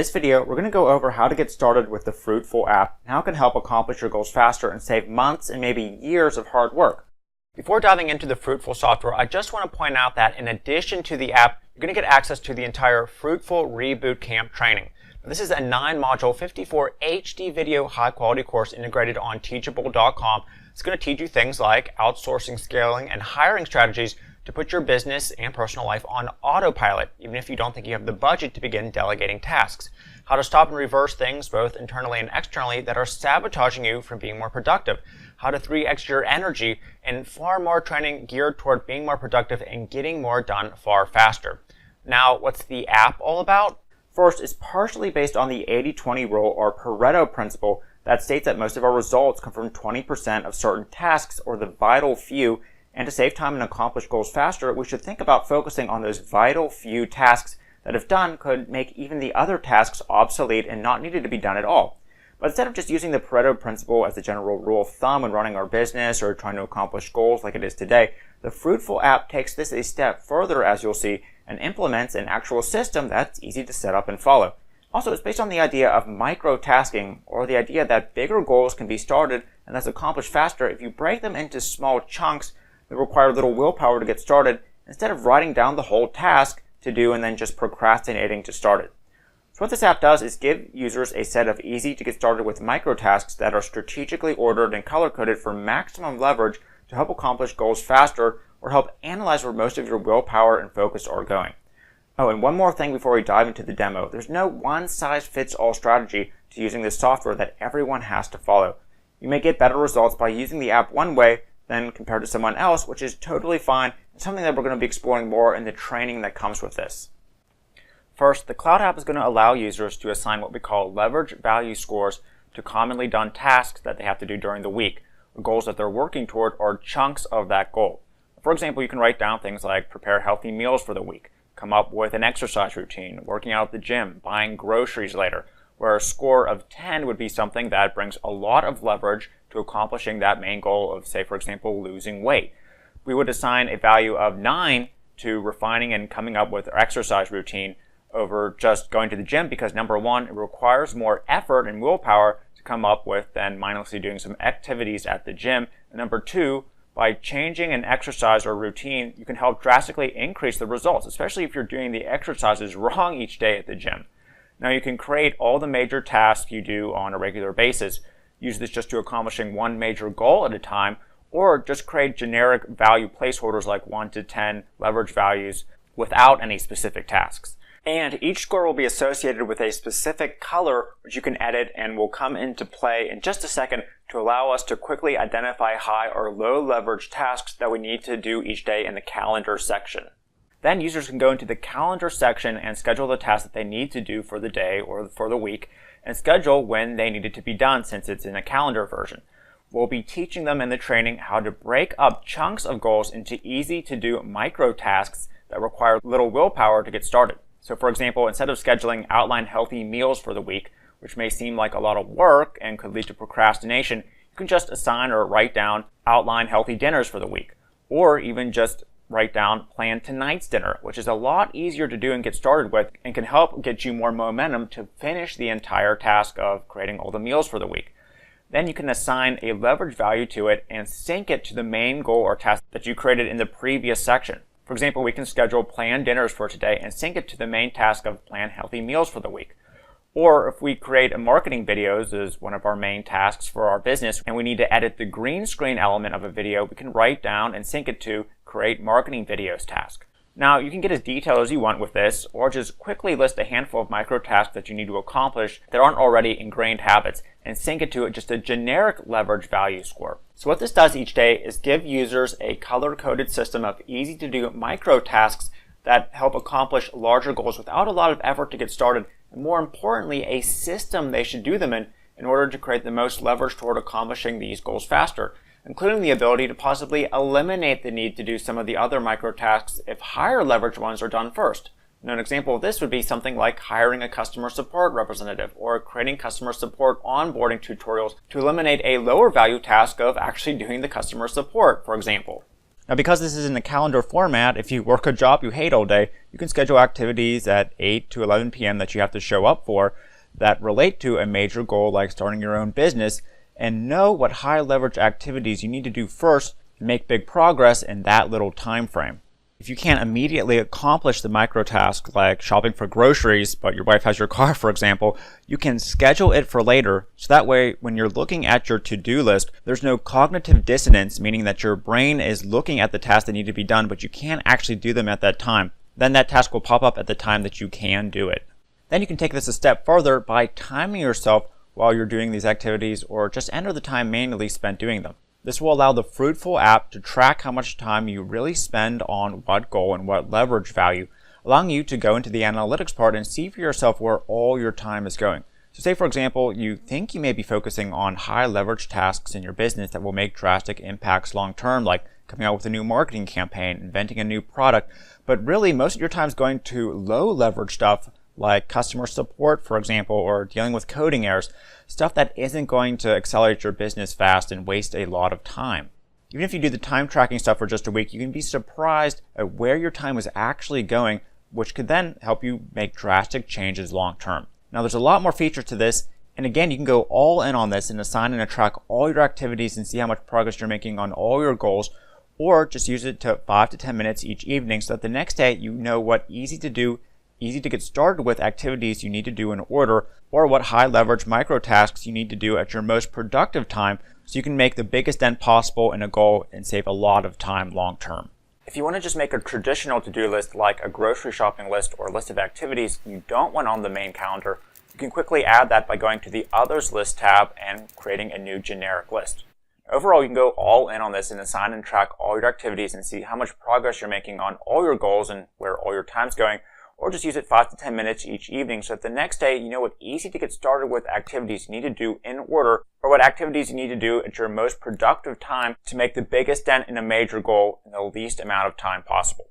this video, we're going to go over how to get started with the Fruitphul app and how it can help accomplish your goals faster and save months and maybe years of hard work. Before diving into the Fruitphul software, I just want to point out that in addition to the app, you're going to get access to the entire Fruitphul Reboot Camp training. Now, this is a 9-module, 54 HD video high-quality course integrated on Teachable.com. It's going to teach you things like outsourcing, scaling, and hiring strategies to put your business and personal life on autopilot, even if you don't think you have the budget to begin delegating tasks. How to stop and reverse things, both internally and externally, that are sabotaging you from being more productive. How to 3x your energy, and far more training geared toward being more productive and getting more done far faster. Now, what's the app all about? First, it's partially based on the 80-20 rule or Pareto principle that states that most of our results come from 20% of certain tasks or the vital few. And to save time and accomplish goals faster, we should think about focusing on those vital few tasks that, if done, could make even the other tasks obsolete and not needed to be done at all. But instead of just using the Pareto principle as the general rule of thumb when running our business or trying to accomplish goals like it is today, the Fruitphul app takes this a step further, as you'll see, and implements an actual system that's easy to set up and follow. Also, it's based on the idea of microtasking, or the idea that bigger goals can be started and thus accomplished faster if you break them into small chunks that require little willpower to get started, instead of writing down the whole task to do and then just procrastinating to start it. So what this app does is give users a set of easy to get started with microtasks that are strategically ordered and color-coded for maximum leverage to help accomplish goals faster or help analyze where most of your willpower and focus are going. Oh, and one more thing before we dive into the demo. There's no one-size-fits-all strategy to using this software that everyone has to follow. You may get better results by using the app one way than compared to someone else, which is totally fine and something that we're going to be exploring more in the training that comes with this. First, the Cloud app is going to allow users to assign what we call leverage value scores to commonly done tasks that they have to do during the week, or goals that they're working toward, or chunks of that goal. For example, you can write down things like prepare healthy meals for the week, come up with an exercise routine, working out at the gym, buying groceries later, where a score of 10 would be something that brings a lot of leverage to accomplishing that main goal of, say, for example, losing weight. We would assign a value of 9 to refining and coming up with our exercise routine over just going to the gym, because number one, it requires more effort and willpower to come up with than mindlessly doing some activities at the gym. And number two, by changing an exercise or routine, you can help drastically increase the results, especially if you're doing the exercises wrong each day at the gym. Now, you can create all the major tasks you do on a regular basis. Use this just to accomplishing one major goal at a time, or just create generic value placeholders like 1 to 10 leverage values without any specific tasks. And each score will be associated with a specific color, which you can edit and will come into play in just a second to allow us to quickly identify high or low leverage tasks that we need to do each day in the calendar section. Then users can go into the calendar section and schedule the tasks that they need to do for the day or for the week, and schedule when they need it to be done since it's in a calendar version. We'll be teaching them in the training how to break up chunks of goals into easy to do micro tasks that require little willpower to get started. So for example, instead of scheduling outline healthy meals for the week, which may seem like a lot of work and could lead to procrastination, you can just assign or write down outline healthy dinners for the week, or even just write down plan tonight's dinner, which is a lot easier to do and get started with and can help get you more momentum to finish the entire task of creating all the meals for the week. Then you can assign a leverage value to it and sync it to the main goal or task that you created in the previous section. For example, we can schedule plan dinners for today and sync it to the main task of plan healthy meals for the week. Or if we create a marketing videos as one of our main tasks for our business and we need to edit the green screen element of a video, we can write down and sync it to create marketing videos task. Now, you can get as detailed as you want with this, or just quickly list a handful of micro tasks that you need to accomplish that aren't already ingrained habits and sync it to just a generic leverage value score. So what this does each day is give users a color-coded system of easy to do micro tasks that help accomplish larger goals without a lot of effort to get started, and more importantly, a system they should do them in order to create the most leverage toward accomplishing these goals faster, including the ability to possibly eliminate the need to do some of the other micro tasks if higher leverage ones are done first. Now, an example of this would be something like hiring a customer support representative or creating customer support onboarding tutorials to eliminate a lower value task of actually doing the customer support, for example. Now, because this is in a calendar format, if you work a job you hate all day, you can schedule activities at 8 to 11 p.m. that you have to show up for that relate to a major goal like starting your own business, and know what high leverage activities you need to do first and make big progress in that little time frame. If you can't immediately accomplish the micro task like shopping for groceries, but your wife has your car, for example, you can schedule it for later, so that way when you're looking at your to-do list, there's no cognitive dissonance, meaning that your brain is looking at the tasks that need to be done, but you can't actually do them at that time. Then that task will pop up at the time that you can do it. Then you can take this a step further by timing yourself while you're doing these activities, or just enter the time manually spent doing them. This will allow the Fruitphul app to track how much time you really spend on what goal and what leverage value, allowing you to go into the analytics part and see for yourself where all your time is going. So say, for example, you think you may be focusing on high leverage tasks in your business that will make drastic impacts long term, like coming out with a new marketing campaign, inventing a new product, but really most of your time is going to low leverage stuff like customer support, for example, or dealing with coding errors, stuff that isn't going to accelerate your business fast and waste a lot of time. Even if you do the time tracking stuff for just a week, you can be surprised at where your time is actually going, which could then help you make drastic changes long term. Now, there's a lot more features to this, and again, you can go all in on this and assign and track all your activities and see how much progress you're making on all your goals, or just use it to 5 to 10 minutes each evening so that the next day you know what easy to get started with activities you need to do in order, or what high leverage micro tasks you need to do at your most productive time so you can make the biggest dent possible in a goal and save a lot of time long term. If you want to just make a traditional to-do list like a grocery shopping list or a list of activities you don't want on the main calendar, you can quickly add that by going to the Others List tab and creating a new generic list. Overall, you can go all in on this and assign and track all your activities and see how much progress you're making on all your goals and where all your time's going, or just use it 5 to 10 minutes each evening so that the next day you know what easy to get started with activities you need to do in order, or what activities you need to do at your most productive time to make the biggest dent in a major goal in the least amount of time possible.